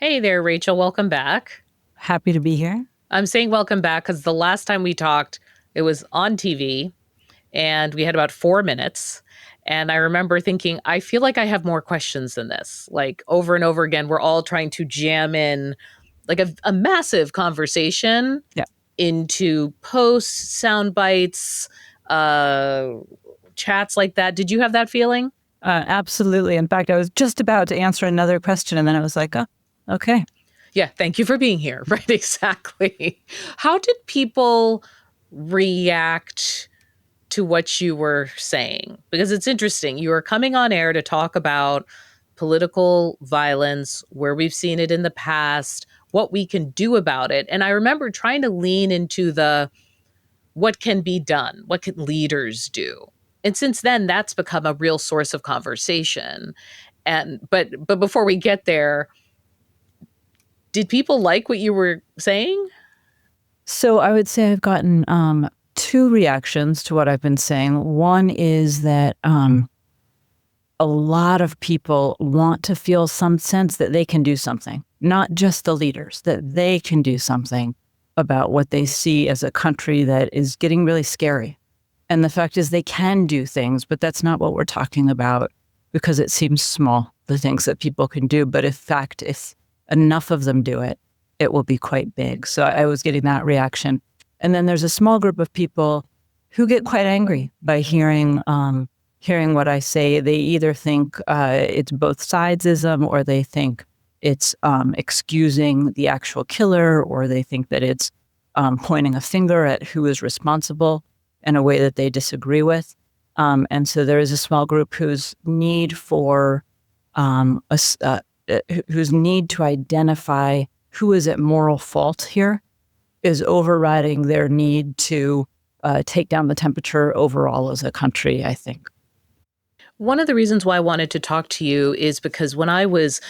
Hey there, Rachel. Welcome back. Happy to be here. I'm saying welcome back because the last time we talked, it was on TV and we had about 4 minutes. And I remember thinking, I feel like I have more questions than this. Like over and over again, we're all trying to jam in like a massive conversation Yeah, into posts, sound bites, uh, chats like that. Did you have that feeling? absolutely. In fact, I was just about to answer another question, and then I was like, oh, okay. Yeah, thank you for being here. Right, exactly. How did people react to what you were saying? Because it's interesting. You were coming on air to talk about political violence, where we've seen it in the past, what we can do about it. And I remember trying to lean into the what can be done, what can leaders do. And since then, that's become a real source of conversation. And but before we get there, did people like what you were saying? So I would say I've gotten two reactions to what I've been saying. One is that a lot of people want to feel some sense that they can do something, not just the leaders, that they can do something about what they see as a country that is getting really scary. And the fact is, they can do things, but that's not what we're talking about because it seems small, the things that people can do. But in fact, if enough of them do it, it will be quite big. So I was getting that reaction. And then there's a small group of people who get quite angry by hearing what I say. They either think it's both sidesism, or they think it's excusing the actual killer, or they think that it's pointing a finger at who is responsible in a way that they disagree with. And so there is a small group whose need for whose need to identify who is at moral fault here is overriding their need to take down the temperature overall as a country, I think. One of the reasons why I wanted to talk to you is because when I was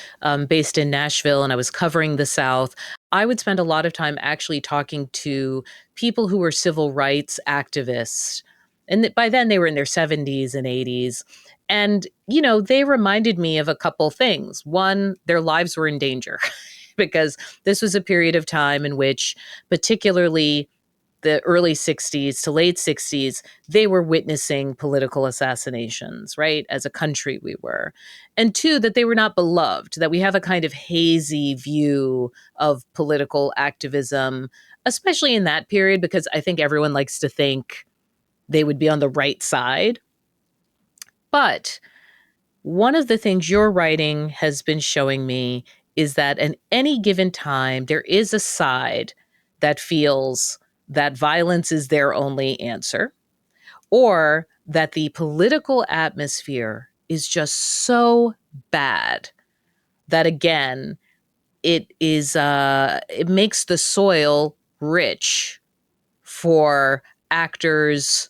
based in Nashville and I was covering the South, I would spend a lot of time actually talking to people who were civil rights activists. And by then they were in their 70s and 80s. And, they reminded me of a couple things. One, their lives were in danger because this was a period of time in which, particularly the early 60s to late 60s, they were witnessing political assassinations, right? As a country, we were. And two, that they were not beloved, that we have a kind of hazy view of political activism, especially in that period, because I think everyone likes to think they would be on the right side. But one of the things your writing has been showing me is that at any given time, there is a side that feels that violence is their only answer, or that the political atmosphere is just so bad that, again, it makes the soil rich for actors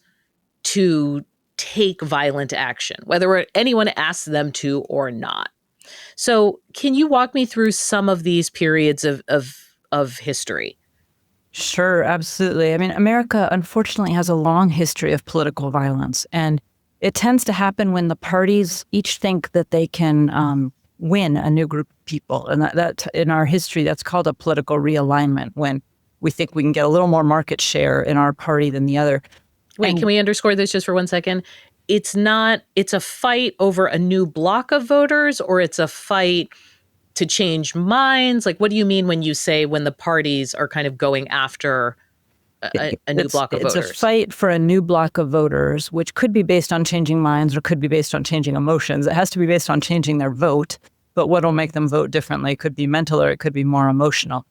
to take violent action, whether anyone asks them to or not. So, can you walk me through some of these periods of history? Sure, absolutely. I mean, America unfortunately has a long history of political violence, and it tends to happen when the parties each think that they can win a new group of people. And that in our history, that's called a political realignment, when we think we can get a little more market share in our party than the other. Wait, And can we underscore this just for 1 second? It's a fight over a new block of voters, or it's a fight to change minds? Like, what do you mean when you say when the parties are kind of going after a new block of it's a voters? fight for a new block of voters, which could be based on changing minds or could be based on changing emotions. It has to be based on changing their vote, but what will make them vote differently could be mental or it could be more emotional.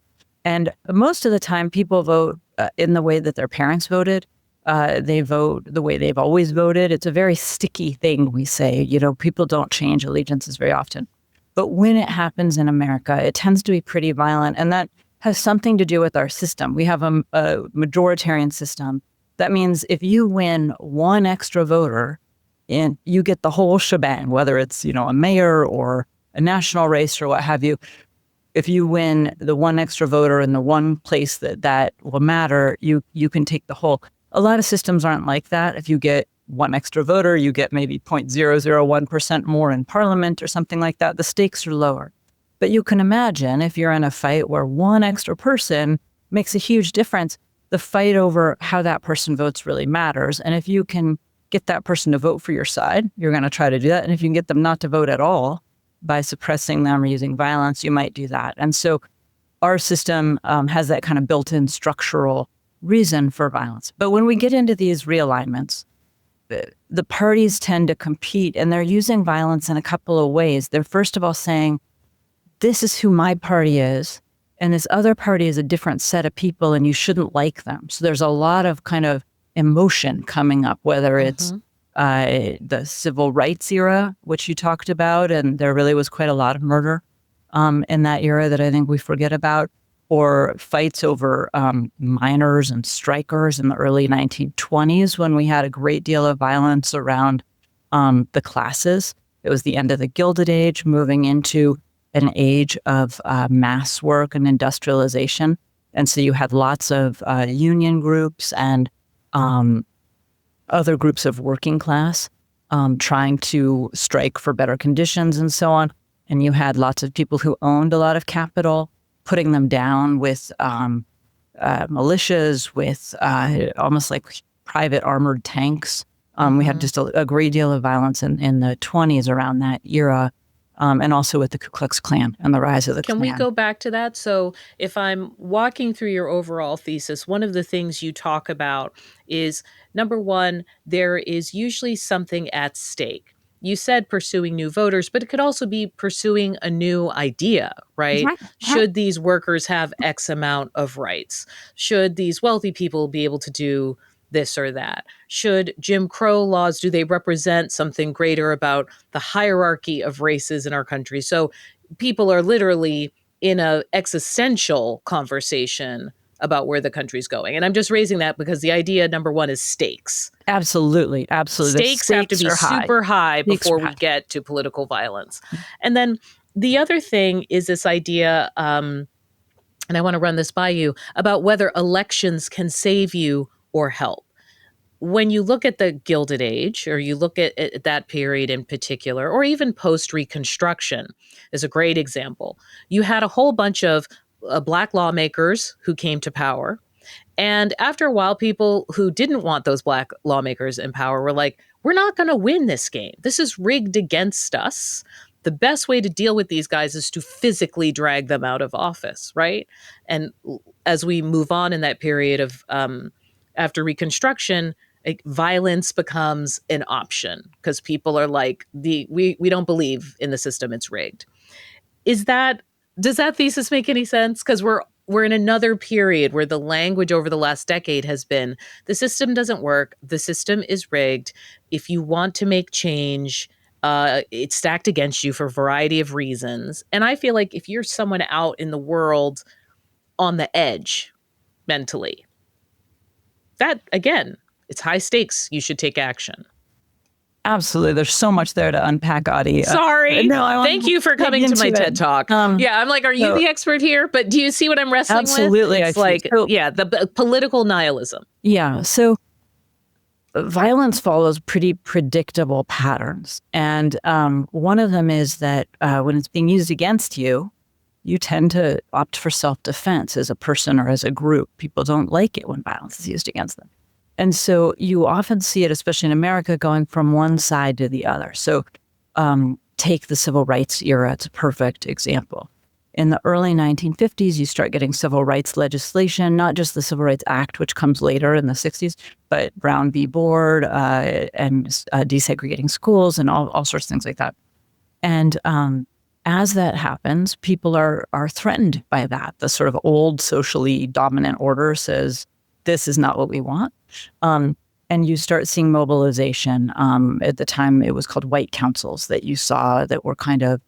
And most of the time, people vote in the way that their parents voted. They vote the way they've always voted. It's a very sticky thing, we say. People don't change allegiances very often. But when it happens in America, it tends to be pretty violent. And that has something to do with our system. We have a majoritarian system. That means if you win one extra voter, and you get the whole shebang, whether it's, a mayor or a national race or what have you. If you win the one extra voter in the one place that will matter, you can take the whole. A lot of systems aren't like that. If you get one extra voter, you get maybe 0.001% more in parliament or something like that. The stakes are lower. But you can imagine if you're in a fight where one extra person makes a huge difference, the fight over how that person votes really matters. And if you can get that person to vote for your side, you're going to try to do that. And if you can get them not to vote at all by suppressing them or using violence, you might do that. And so our system has that kind of built-in structural reason for violence. But when we get into these realignments, the parties tend to compete, and they're using violence in a couple of ways. They're first of all saying, this is who my party is, and this other party is a different set of people, and you shouldn't like them. So there's a lot of kind of emotion coming up, whether it's the civil rights era, which you talked about, and there really was quite a lot of murder in that era that I think we forget about, or fights over miners and strikers in the early 1920s when we had a great deal of violence around the classes. It was the end of the Gilded Age, moving into an age of mass work and industrialization. And so you had lots of union groups and other groups of working class trying to strike for better conditions and so on. And you had lots of people who owned a lot of capital, putting them down with militias, with almost like private armored tanks. We had just a great deal of violence in the 20s around that era. And also with the Ku Klux Klan and the rise of the Klan. Can we go back to that? So if I'm walking through your overall thesis, one of the things you talk about is, number one, there is usually something at stake. You said pursuing new voters, but it could also be pursuing a new idea, right? Should these workers have X amount of rights? Should these wealthy people be able to do this or that? Should Jim Crow laws, do they represent something greater about the hierarchy of races in our country? So people are literally in a existential conversation about where the country's going. And I'm just raising that because the idea, number one, is stakes. Absolutely. Stakes have to be super high before we get to political violence. And then the other thing is this idea, and I want to run this by you, about whether elections can save you or help. When you look at the Gilded Age, or you look at that period in particular, or even post-Reconstruction is a great example. You had a whole bunch of Black lawmakers who came to power. And after a while, people who didn't want those Black lawmakers in power were like, we're not going to win this game. This is rigged against us. The best way to deal with these guys is to physically drag them out of office, right? And as we move on in that period of after Reconstruction, violence becomes an option because people are like, we don't believe in the system, it's rigged. Does that thesis make any sense? Because we're in another period where the language over the last decade has been, the system doesn't work, the system is rigged. If you want to make change, it's stacked against you for a variety of reasons. And I feel like if you're someone out in the world on the edge mentally, that, again, it's high stakes. You should take action. Absolutely. There's so much there to unpack, Audie. Sorry. Thank you for coming to my TED Talk. Yeah, I'm like, are you the expert here? But do you see what I'm wrestling with? Absolutely. It's like, the political nihilism. Yeah. So violence follows pretty predictable patterns. And one of them is that when it's being used against you, you tend to opt for self-defense as a person or as a group. People don't like it when violence is used against them. And so you often see it, especially in America, going from one side to the other. So take the civil rights era. It's a perfect example. In the early 1950s, you start getting civil rights legislation, not just the Civil Rights Act, which comes later in the 60s, but Brown v. Board and desegregating schools and all sorts of things like that. And as that happens, people are threatened by that. The sort of old socially dominant order says, this is not what we want. And you start seeing mobilization. At the time, it was called white councils that you saw that were kind of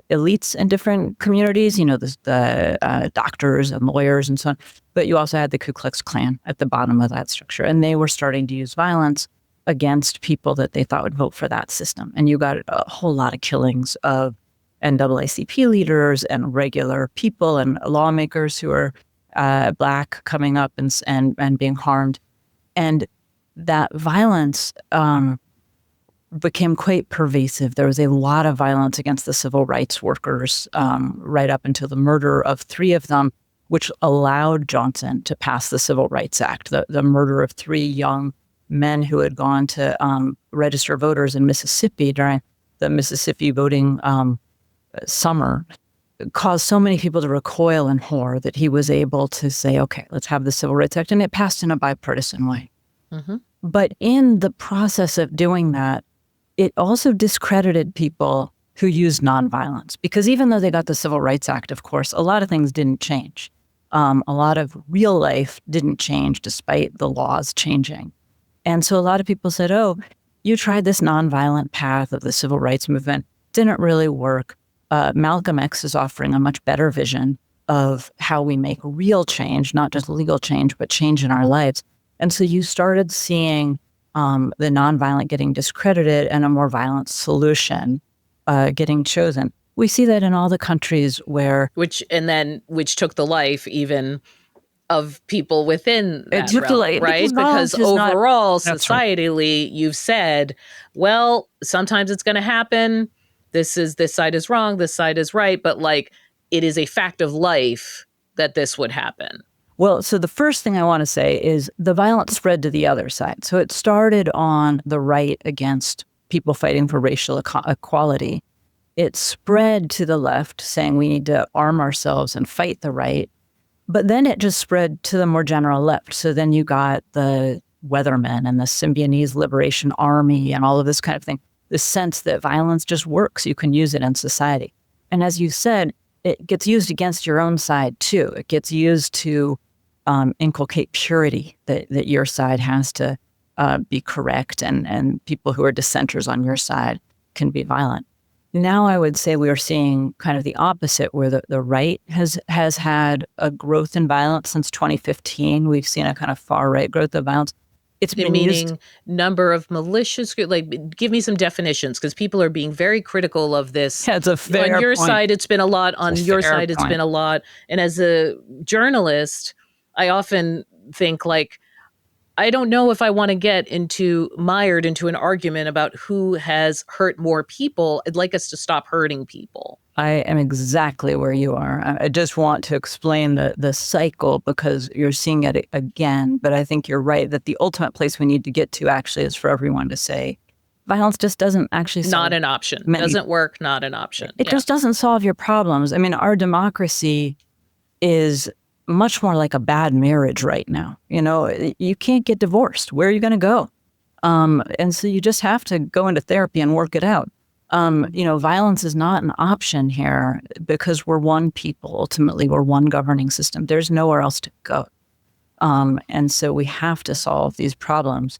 elites in different communities, the doctors and lawyers and so on. But you also had the Ku Klux Klan at the bottom of that structure. And they were starting to use violence against people that they thought would vote for that system. And you got a whole lot of killings of NAACP leaders and regular people and lawmakers who are Black coming up and being harmed. And that violence became quite pervasive. There was a lot of violence against the civil rights workers right up until the murder of 3 of them, which allowed Johnson to pass the Civil Rights Act, the murder of 3 young men who had gone to register voters in Mississippi during the Mississippi voting summer caused so many people to recoil in horror that he was able to say, okay, let's have the Civil Rights Act. And it passed in a bipartisan way. Mm-hmm. But in the process of doing that, it also discredited people who used nonviolence, because even though they got the Civil Rights Act, of course, a lot of things didn't change. A lot of real life didn't change despite the laws changing. And so a lot of people said, oh, you tried this nonviolent path of the civil rights movement, didn't really work. Malcolm X is offering a much better vision of how we make real change, not just legal change, but change in our lives. And so you started seeing the nonviolent getting discredited and a more violent solution getting chosen. We see that in all the countries where... Which took the life even of people within that realm, right? Because overall, societally, you've said, well, sometimes it's going to happen. This side is wrong, this side is right. But like, it is a fact of life that this would happen. Well, so the first thing I want to say is the violence spread to the other side. So it started on the right against people fighting for racial equality. It spread to the left, saying we need to arm ourselves and fight the right. But then it just spread to the more general left. So then you got the Weathermen and the Symbionese Liberation Army and all of this kind of thing. The sense that violence just works. You can use it in society. And as you said, it gets used against your own side too. It gets used to inculcate purity, that your side has to be correct, and people who are dissenters on your side can be violent. Now I would say we are seeing kind of the opposite, where the right has had a growth in violence since 2015. We've seen a kind of far-right growth of violence. It's been meaning number of malicious, like, give me some definitions, because people are being very critical of this. Yeah, it's a fair point. On your side, it's been a lot. On your side, it's been a lot. And as a journalist, I often think, like, I don't know if I want to get mired into an argument about who has hurt more people. I'd like us to stop hurting people. I am exactly where you are. I just want to explain the cycle, because you're seeing it again. But I think you're right that the ultimate place we need to get to actually is for everyone to say, violence just doesn't actually solve... Not an option. Doesn't work, not an option. It just doesn't solve your problems. I mean, our democracy is much more like a bad marriage right now. You know, you can't get divorced. Where are you going to go? And so you just have to go into therapy and work it out. Violence is not an option here, because we're one people. Ultimately, we're one governing system. There's nowhere else to go. And so we have to solve these problems.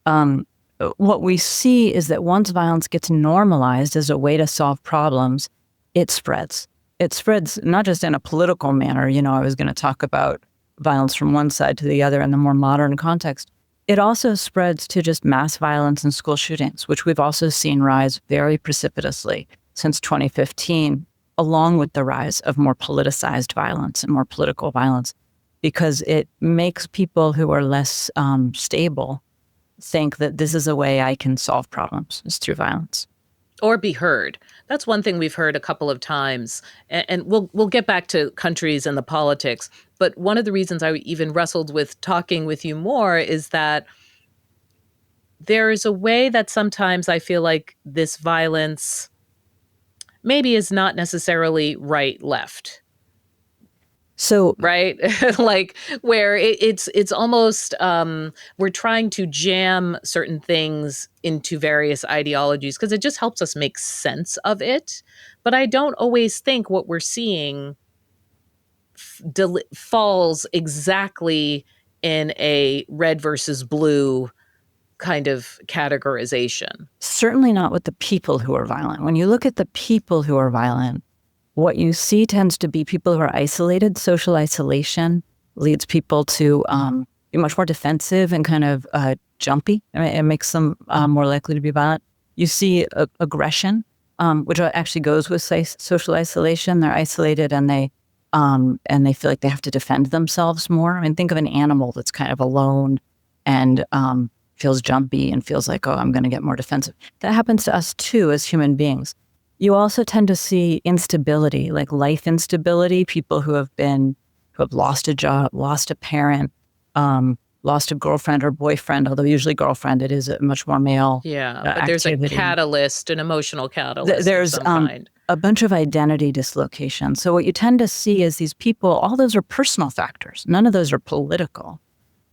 What we see is that once violence gets normalized as a way to solve problems, it spreads. It spreads not just in a political manner. I was going to talk about violence from one side to the other in the more modern context. It also spreads to just mass violence and school shootings, which we've also seen rise very precipitously since 2015, along with the rise of more politicized violence and more political violence, because it makes people who are less stable think that this is a way I can solve problems, is through violence. Or be heard. That's one thing we've heard a couple of times. And we'll get back to countries and the politics. But one of the reasons I even wrestled with talking with you more is that there is a way that sometimes I feel like this violence maybe is not necessarily right-left. So right, like where it's almost we're trying to jam certain things into various ideologies because it just helps us make sense of it. But I don't always think what we're seeing falls exactly in a red versus blue kind of categorization. Certainly not with the people who are violent. When you look at the people who are violent, what you see tends to be people who are isolated. Social isolation leads people to be much more defensive and kind of jumpy. I mean, it makes them more likely to be violent. You see aggression, which actually goes with social isolation. They're isolated and they feel like they have to defend themselves more. I mean, think of an animal that's kind of alone and feels jumpy and feels like, oh, I'm going to get more defensive. That happens to us too as human beings. You also tend to see instability, like life instability, people who have lost a job, lost a parent, lost a girlfriend or boyfriend, although usually girlfriend, it is a much more male Yeah, but there's a activity. catalyst, an emotional catalyst of There's some kind. a bunch of identity dislocation. So what you tend to see is these people, all those are personal factors. None of those are political.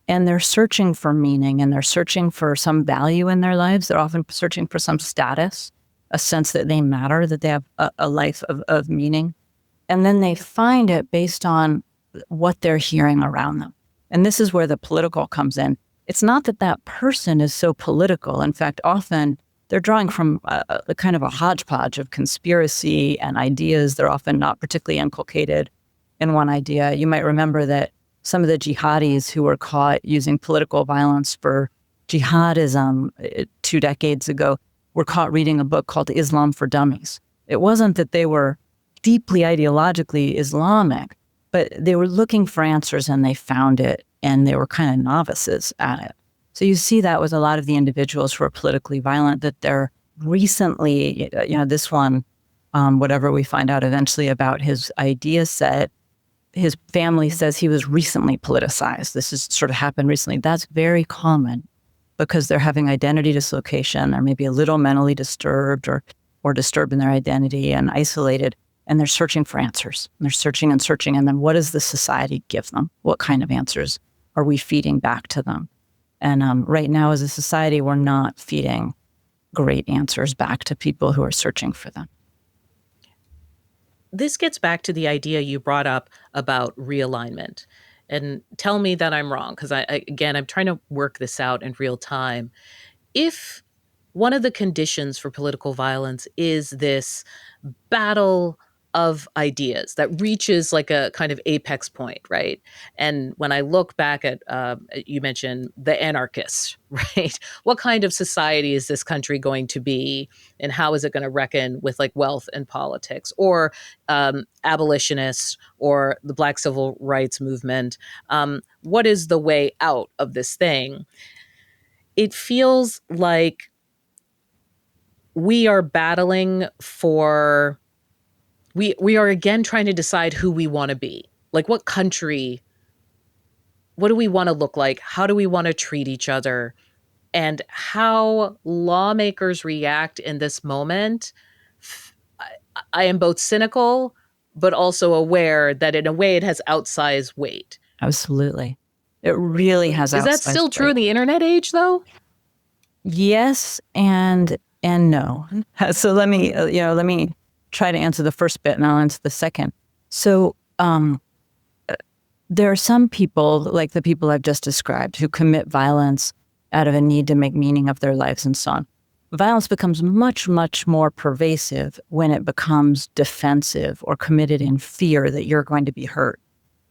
And they're searching for meaning, and they're searching for some value in their lives. They're often searching for some status, a sense that they matter, that they have a life of meaning. And then they find it based on what they're hearing around them. And this is where the political comes in. It's not that that person is so political. In fact, often they're drawing from a kind of a hodgepodge of conspiracy and ideas. They're often not particularly inculcated in one idea. You might remember that some of the jihadis who were caught using political violence for jihadism 2 decades ago were caught reading a book called Islam for Dummies. It wasn't that they were deeply ideologically Islamic, but they were looking for answers and they found it, and they were kind of novices at it. So you see that with a lot of the individuals who are politically violent, that they're recently, this one, whatever we find out eventually about his idea set, his family says he was recently politicized. This has sort of happened recently. That's very common because they're having identity dislocation, or maybe a little mentally disturbed or disturbed in their identity and isolated. And they're searching for answers. And they're searching and searching. And then what does the society give them? What kind of answers are we feeding back to them? And right now, as a society, we're not feeding great answers back to people who are searching for them. This gets back to the idea you brought up about realignment. And tell me that I'm wrong, because again, I'm trying to work this out in real time. If one of the conditions for political violence is this battle of ideas that reaches like a kind of apex point, right? And when I look back at, you mentioned the anarchists, right? What kind of society is this country going to be? And how is it going to reckon with like wealth and politics? Or abolitionists or the Black Civil Rights Movement? What is the way out of this thing? It feels like we are battling for, we are again trying to decide who we want to be. Like what country, what do we want to look like? How do we want to treat each other? And how lawmakers react in this moment. I am both cynical, but also aware that in a way it has outsized weight. Absolutely. It really has outsized weight. Is that still true in the internet age though? Yes and no. So let me try to answer the first bit and I'll answer the second. So there are some people, like the people I've just described, who commit violence out of a need to make meaning of their lives and so on. Violence becomes much, much more pervasive when it becomes defensive or committed in fear that you're going to be hurt.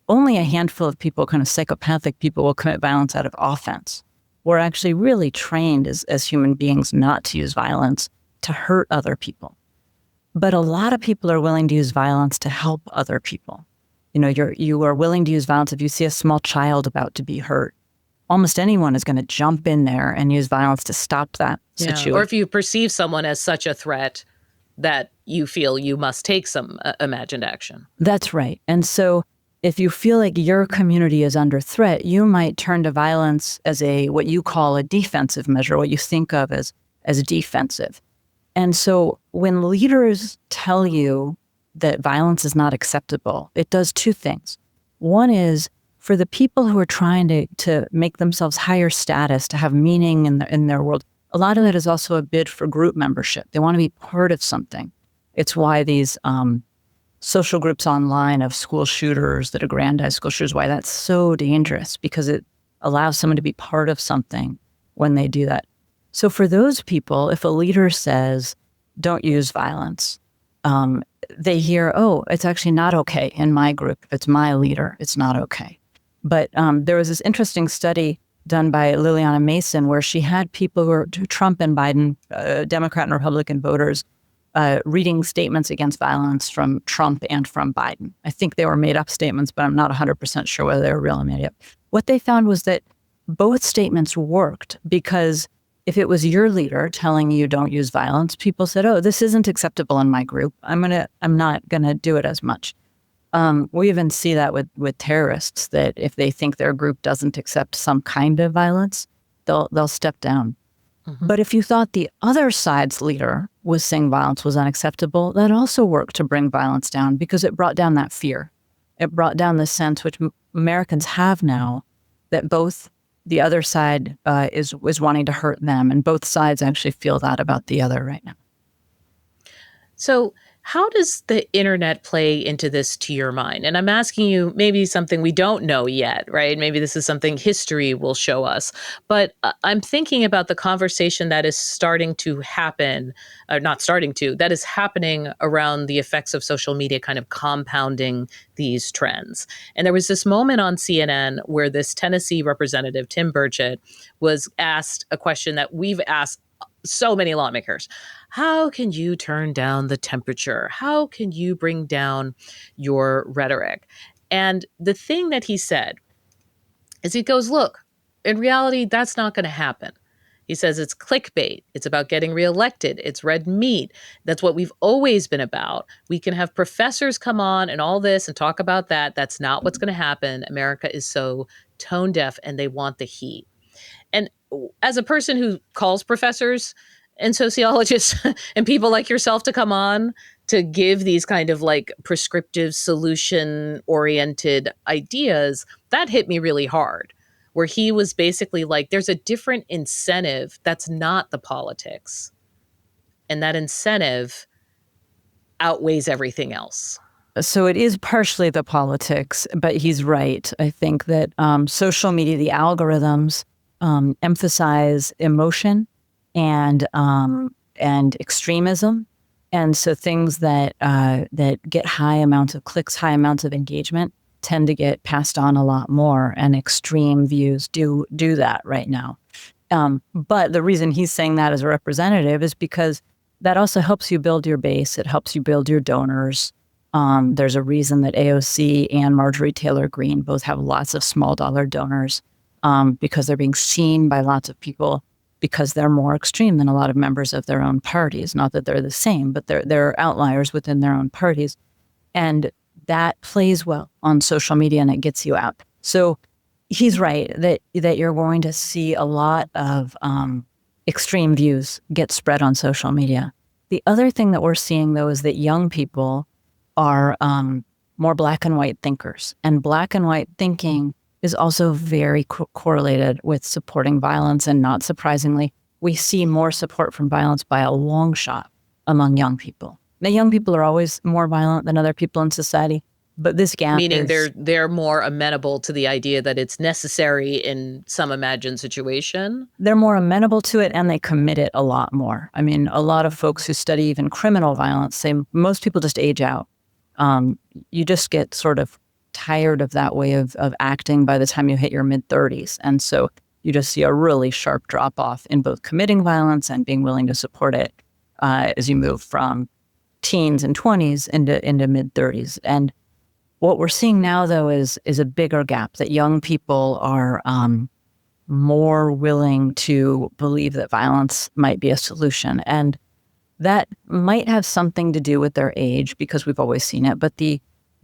Only a handful of people, kind of psychopathic people, will commit violence out of offense. We're actually really trained as human beings not to use violence to hurt other people. But a lot of people are willing to use violence to help other people. You are willing to use violence if you see a small child about to be hurt. Almost anyone is going to jump in there and use violence to stop that situation. Or if you perceive someone as such a threat that you feel you must take some imagined action. That's right. And so if you feel like your community is under threat, you might turn to violence as what you call a defensive measure, what you think of as defensive. And so when leaders tell you that violence is not acceptable, it does two things. One is, for the people who are trying to make themselves higher status, to have meaning in their world, a lot of that is also a bid for group membership. They want to be part of something. It's why these social groups online of school shooters that aggrandize school shooters, why that's so dangerous, because it allows someone to be part of something when they do that. So for those people, if a leader says, don't use violence, they hear, oh, it's actually not okay in my group. If it's my leader, it's not okay. But there was this interesting study done by Liliana Mason where she had people who are Trump and Biden, Democrat and Republican voters, reading statements against violence from Trump and from Biden. I think they were made up statements, but I'm not 100% sure whether they were real or made up. What they found was that both statements worked, because if it was your leader telling you don't use violence, people said, oh, this isn't acceptable in my group. I'm not gonna do it as much. We even see that with terrorists, that if they think their group doesn't accept some kind of violence, they'll step down. But if you thought the other side's leader was saying violence was unacceptable, that also worked to bring violence down, because it brought down that fear. It brought down the sense, which Americans have now, that both the other side is wanting to hurt them, and both sides actually feel that about the other right now. So, how does the internet play into this to your mind? And I'm asking you maybe something we don't know yet, right? Maybe this is something history will show us. But I'm thinking about the conversation that is starting to happen, or not starting to, that is happening around the effects of social media kind of compounding these trends. And there was this moment on CNN where this Tennessee representative, Tim Burchett, was asked a question that we've asked so many lawmakers. How can you turn down the temperature? How can you bring down your rhetoric? And the thing that he said is, he goes, look, in reality, that's not going to happen. He says it's clickbait. It's about getting reelected. It's red meat. That's what we've always been about. We can have professors come on and all this and talk about that. That's not what's going to happen. America is so tone deaf, and they want the heat. And as a person who calls professors and sociologists and people like yourself to come on to give these kind of like prescriptive solution oriented ideas, that hit me really hard, where he was basically like, there's a different incentive that's not the politics. And that incentive outweighs everything else. So it is partially the politics, but he's right. I think that social media, the algorithms, emphasize emotion and extremism, and so things that get high amounts of clicks, high amounts of engagement, tend to get passed on a lot more, and extreme views do that right now. But the reason he's saying that as a representative is because that also helps you build your base. It helps you build your donors. There's a reason that AOC and Marjorie Taylor Greene both have lots of small dollar donors. Because they're being seen by lots of people, because they're more extreme than a lot of members of their own parties. Not that they're the same, but they're outliers within their own parties. And that plays well on social media, and it gets you out. So he's right that you're going to see a lot of extreme views get spread on social media. The other thing that we're seeing, though, is that young people are more black and white thinkers. And black and white thinking is also very correlated with supporting violence. And not surprisingly, we see more support from violence by a long shot among young people. Now, young people are always more violent than other people in society, but this gap meaning they're more amenable to the idea that it's necessary in some imagined situation. They're more amenable to it, and they commit it a lot more. I mean, a lot of folks who study even criminal violence say most people just age out. You just get sort of tired of that way of acting by the time you hit your mid-30s. And so you just see a really sharp drop-off in both committing violence and being willing to support it as you move from teens and 20s into mid-30s. And what we're seeing now, though, is a bigger gap, that young people are more willing to believe that violence might be a solution. And that might have something to do with their age, because we've always seen it. But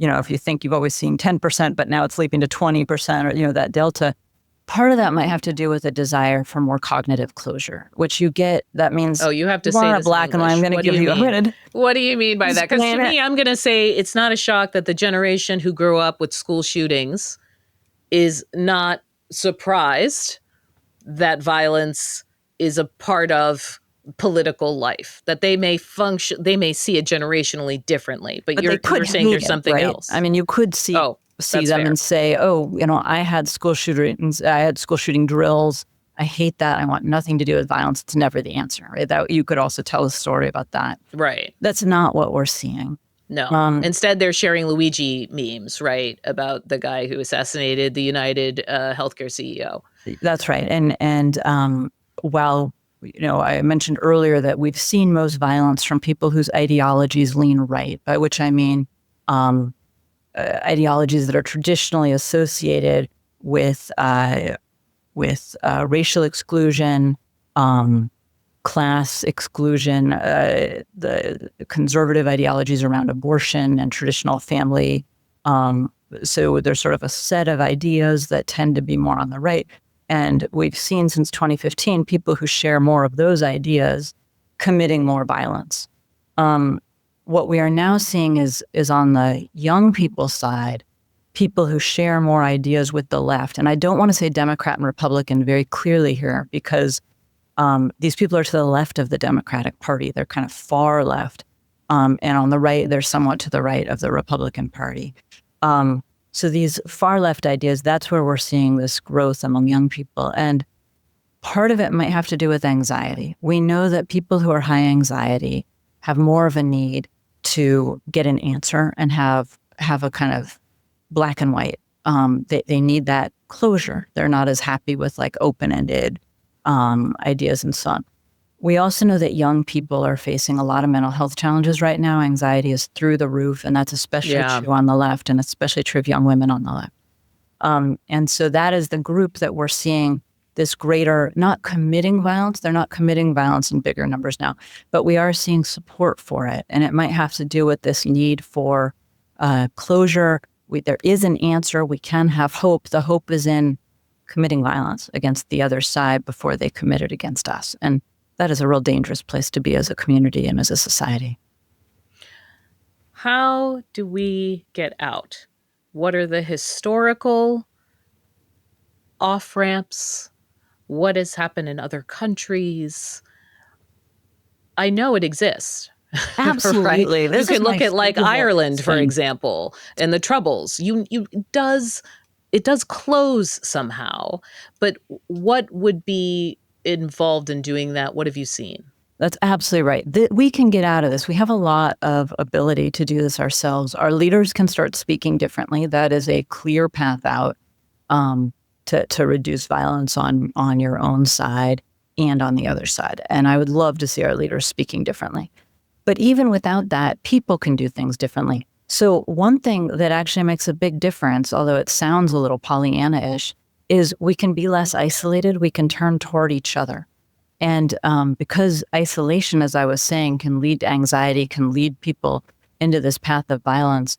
if you think you've always seen 10%, but now it's leaping to 20%, or, that delta, part of that might have to do with a desire for more cognitive closure, which you get. That means, you have to say this black and white. I'm going to give you a minute. What do you mean by that? Because to me, I'm going to say it's not a shock that the generation who grew up with school shootings is not surprised that violence is a part of political life, that they may see it generationally differently, but you're saying there's something else. I mean, you could see them fair. And say, I had school shootings, I had school shooting drills. I hate that. I want nothing to do with violence. It's never the answer, right? That you could also tell a story about that. Right. That's not what we're seeing. No. Instead, they're sharing Luigi memes, right, about the guy who assassinated the United healthcare CEO. That's right. And while I mentioned earlier that we've seen most violence from people whose ideologies lean right, by which I mean ideologies that are traditionally associated with with racial exclusion, class exclusion, the conservative ideologies around abortion and traditional family. So there's sort of a set of ideas that tend to be more on the right. And we've seen since 2015 people who share more of those ideas committing more violence. What we are now seeing is on the young people's side, people who share more ideas with the left. And I don't want to say Democrat and Republican very clearly here, because these people are to the left of the Democratic Party. They're kind of far left. And on the right, they're somewhat to the right of the Republican Party. So these far left ideas, that's where we're seeing this growth among young people. And part of it might have to do with anxiety. We know that people who are high anxiety have more of a need to get an answer and have a kind of black and white. They need that closure. They're not as happy with like open-ended ideas and so on. We also know that young people are facing a lot of mental health challenges right now. Anxiety is through the roof, and that's especially true on the left, and especially true of young women on the left. And so that is the group that we're seeing this greater, not committing violence. They're not committing violence in bigger numbers now, but we are seeing support for it. And it might have to do with this need for closure. There is an answer. We can have hope. The hope is in committing violence against the other side before they commit it against us. And that is a real dangerous place to be as a community and as a society. How do we get out? What are the historical off-ramps? What has happened in other countries? I know it exists. Absolutely. Right? You can look at like Ireland, for example, and the Troubles. It does close somehow, but what would be involved in doing that? What have you seen? That's absolutely right. We can get out of this. We have a lot of ability to do this ourselves. Our leaders can start speaking differently. That is a clear path out to reduce violence on your own side and on the other side. And I would love to see our leaders speaking differently. But even without that, people can do things differently. So one thing that actually makes a big difference, although it sounds a little Pollyanna-ish, is we can be less isolated. We can turn toward each other. And because isolation, as I was saying, can lead to anxiety, can lead people into this path of violence,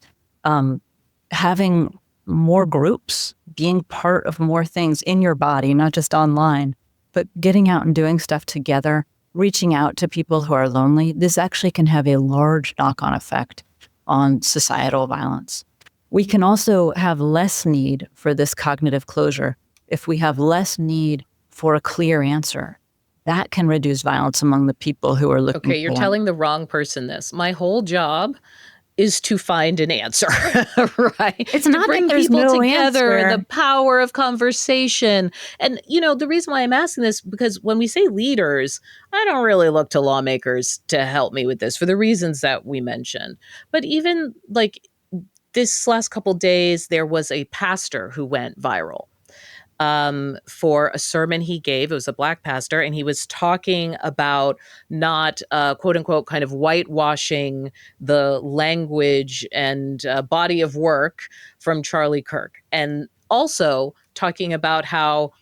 having more groups, being part of more things in your body, not just online, but getting out and doing stuff together, reaching out to people who are lonely, this actually can have a large knock-on effect on societal violence. We can also have less need for this cognitive closure. If we have less need for a clear answer, that can reduce violence among the people who are looking Okay, you're telling the wrong person this. My whole job is to find an answer, right? It's not to bring that there's people no together answer. and the power of conversation. And, the reason why I'm asking this, because when we say leaders, I don't really look to lawmakers to help me with this for the reasons that we mentioned. But even like this last couple days, there was a pastor who went viral for a sermon he gave. It was a Black pastor, and he was talking about not, quote unquote, kind of whitewashing the language and body of work from Charlie Kirk. And also talking about how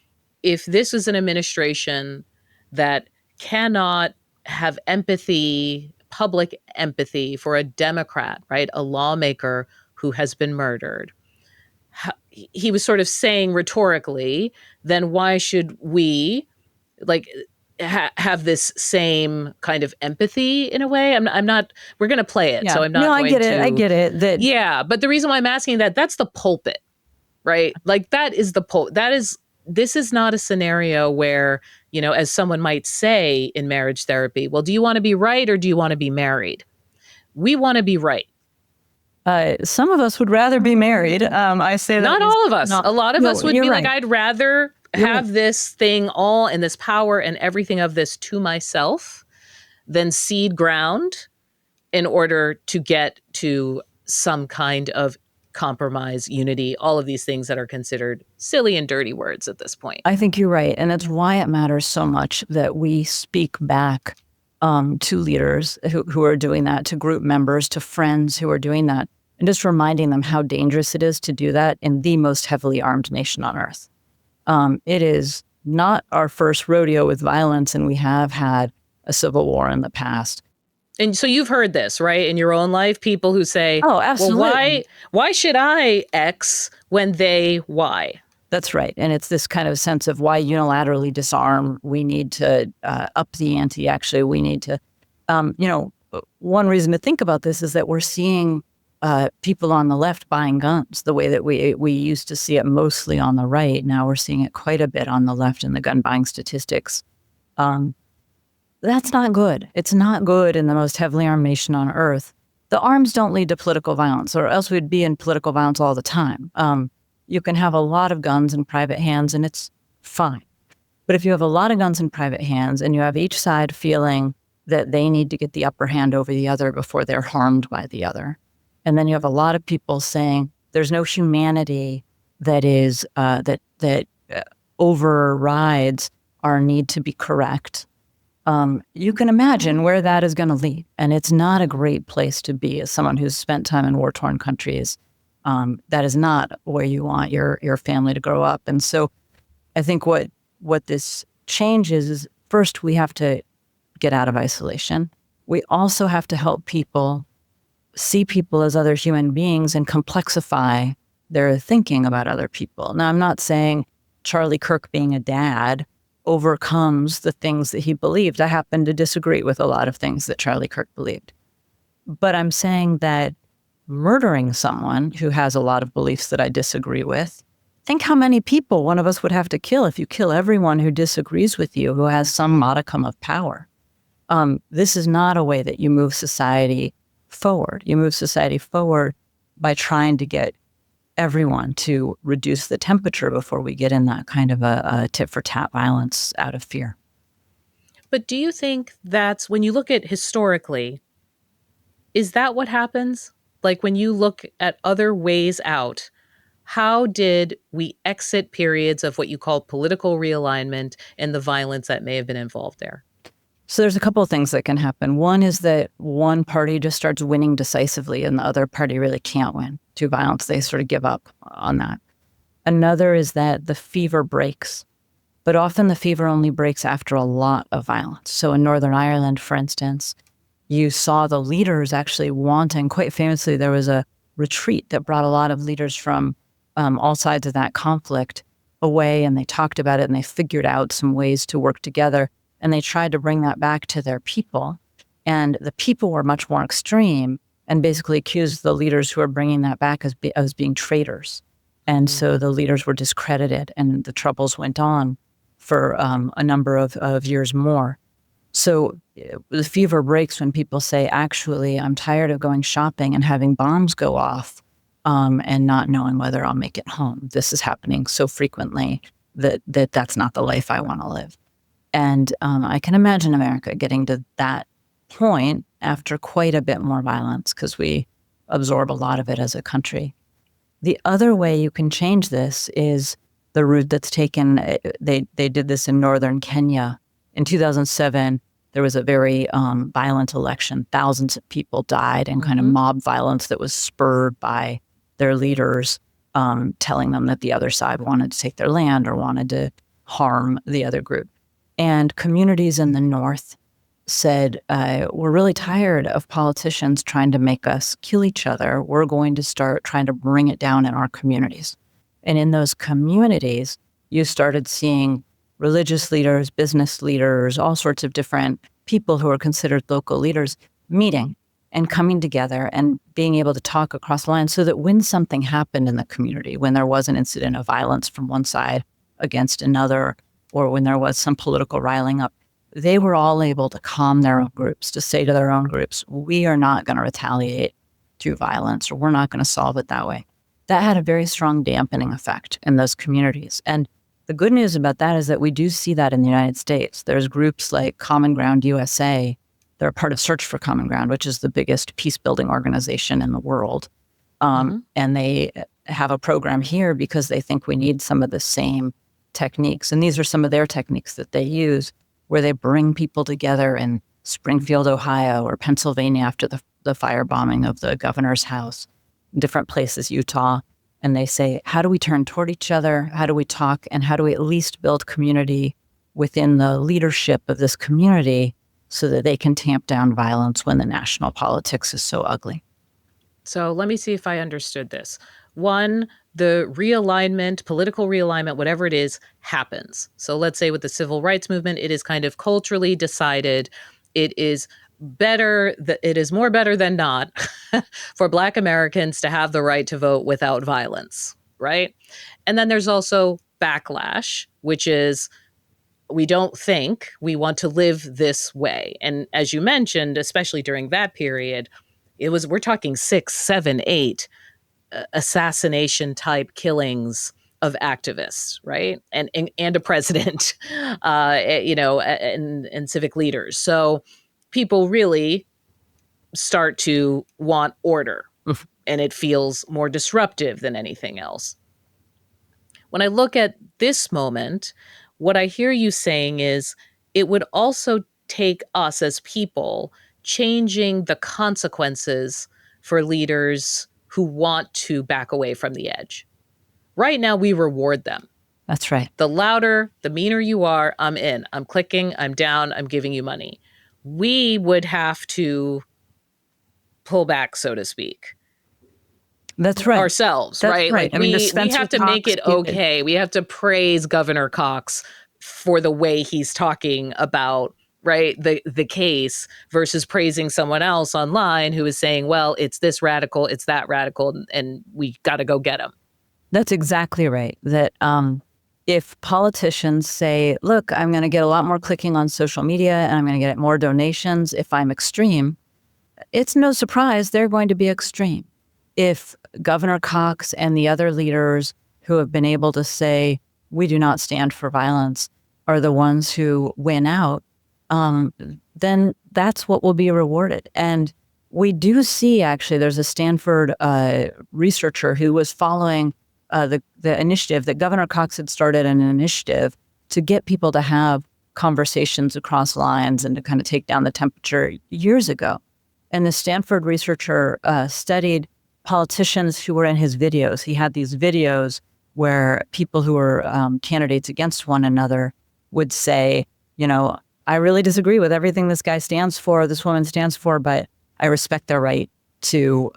if this is an administration that cannot have empathy, public empathy for a Democrat, right, a lawmaker who has been murdered, he was sort of saying rhetorically, then why should we like have this same kind of empathy in a way? I'm not, we're going to play it. Yeah. So I'm not No, going to. I get it. Yeah. But the reason why I'm asking that's the pulpit, right? Like that is the this is not a scenario where, as someone might say in marriage therapy, well, do you want to be right or do you want to be married? We want to be right. Some of us would rather be married. I say that. Not all of us. A lot of us would be right. like, I'd rather have this thing all and this power and everything of this to myself than cede ground in order to get to some kind of compromise, unity, all of these things that are considered silly and dirty words at this point. I think you're right. And it's why it matters so much that we speak back to leaders who are doing that, to group members, to friends who are doing that, and just reminding them how dangerous it is to do that in the most heavily armed nation on earth. It is not our first rodeo with violence, and we have had a civil war in the past. And so you've heard this, right, in your own life, people who say, Oh, well, absolutely. why should I X when they Y? That's right. And it's this kind of sense of why unilaterally disarm. We need to up the ante. Actually, we need to, one reason to think about this is that we're seeing people on the left buying guns the way that we used to see it mostly on the right. Now we're seeing it quite a bit on the left in the gun buying statistics. That's not good. It's not good in the most heavily armed nation on earth. The arms don't lead to political violence, or else we'd be in political violence all the time. You can have a lot of guns in private hands and it's fine. But if you have a lot of guns in private hands and you have each side feeling that they need to get the upper hand over the other before they're harmed by the other, and then you have a lot of people saying there's no humanity that is that overrides our need to be correct, you can imagine where that is going to lead. And it's not a great place to be as someone who's spent time in war-torn countries. That is not where you want your family to grow up. And so I think what this changes is, first, we have to get out of isolation. We also have to help people see people as other human beings and complexify their thinking about other people. Now, I'm not saying Charlie Kirk being a dad overcomes the things that he believed. I happen to disagree with a lot of things that Charlie Kirk believed. But I'm saying that murdering someone who has a lot of beliefs that I disagree with, think how many people one of us would have to kill if you kill everyone who disagrees with you, who has some modicum of power. This is not a way that you move society forward. You move society forward by trying to get everyone to reduce the temperature before we get in that kind of a tit-for-tat violence out of fear. But do you think that's, when you look at historically, is that what happens? Like when you look at other ways out, how did we exit periods of what you call political realignment and the violence that may have been involved there? So there's a couple of things that can happen. One is that one party just starts winning decisively and the other party really can't win through violence. They sort of give up on that. Another is that the fever breaks, but often the fever only breaks after a lot of violence. So in Northern Ireland, for instance, you saw the leaders actually wanting, quite famously, there was a retreat that brought a lot of leaders from all sides of that conflict away, and they talked about it and they figured out some ways to work together. And they tried to bring that back to their people. And the people were much more extreme and basically accused the leaders who were bringing that back as being traitors. And so the leaders were discredited and the troubles went on for a number of years more. So the fever breaks when people say, actually, I'm tired of going shopping and having bombs go off and not knowing whether I'll make it home. This is happening so frequently that's not the life I want to live. And I can imagine America getting to that point after quite a bit more violence because we absorb a lot of it as a country. The other way you can change this is the route that's taken. They did this in northern Kenya. In 2007, there was a very violent election. Thousands of people died in kind of mob violence that was spurred by their leaders telling them that the other side wanted to take their land or wanted to harm the other group. And communities in the North said, we're really tired of politicians trying to make us kill each other. We're going to start trying to bring it down in our communities. And in those communities, you started seeing religious leaders, business leaders, all sorts of different people who are considered local leaders meeting and coming together and being able to talk across the line so that when something happened in the community, when there was an incident of violence from one side against another, or when there was some political riling up, they were all able to calm their own groups, to say to their own groups, we are not going to retaliate through violence, or we're not going to solve it that way. That had a very strong dampening effect in those communities. And the good news about that is that we do see that in the United States. There's groups like Common Ground USA. They're a part of Search for Common Ground, which is the biggest peace-building organization in the world. And they have a program here because they think we need some of the same techniques. And these are some of their techniques that they use, where they bring people together in Springfield, Ohio, or Pennsylvania after the firebombing of the governor's house, different places, Utah, and they say, how do we turn toward each other? How do we talk? And how do we at least build community within the leadership of this community so that they can tamp down violence when the national politics is so ugly? So let me see if I understood this. One, the realignment, political realignment, whatever it is, happens. So let's say with the civil rights movement, it is kind of culturally decided. It is it is more better than not for Black Americans to have the right to vote without violence, right? And then there's also backlash, which is we don't think we want to live this way. And as you mentioned, especially during that period, we're talking 6, 7, 8 assassination type killings of activists, right? And a president, and civic leaders. So people really start to want order, and it feels more disruptive than anything else. When I look at this moment, what I hear you saying is it would also take us as people changing the consequences for leaders who want to back away from the edge. Right now, we reward them. That's right. The louder, the meaner you are, I'm in. I'm clicking, I'm down, I'm giving you money. We would have to pull back, so to speak. That's right. Ourselves, That's right? right. Like we have to make it okay. We have to praise Governor Cox for the way he's talking about, right, the case versus praising someone else online who is saying, well, it's this radical, it's that radical, and we got to go get him. That's exactly right. That if politicians say, look, I'm going to get a lot more clicking on social media and I'm going to get more donations if I'm extreme, it's no surprise they're going to be extreme. If Governor Cox and the other leaders who have been able to say, we do not stand for violence, are the ones who win out, then that's what will be rewarded. And we do see, actually, there's a Stanford researcher who was following the initiative that Governor Cox had started, an initiative to get people to have conversations across lines and to kind of take down the temperature years ago. And the Stanford researcher studied politicians who were in his videos. He had these videos where people who were candidates against one another would say, I really disagree with everything this guy stands for, this woman stands for, but I respect their right to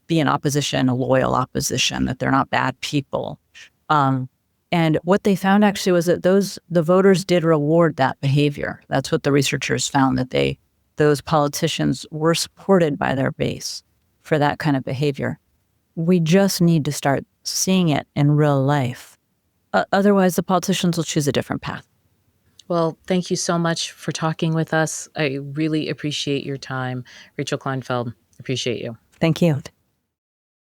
be in opposition, a loyal opposition, that they're not bad people. And what they found actually was that the voters did reward that behavior. That's what the researchers found, that those politicians were supported by their base for that kind of behavior. We just need to start seeing it in real life. Otherwise, the politicians will choose a different path. Well, thank you so much for talking with us. I really appreciate your time. Rachel Kleinfeld, appreciate you. Thank you.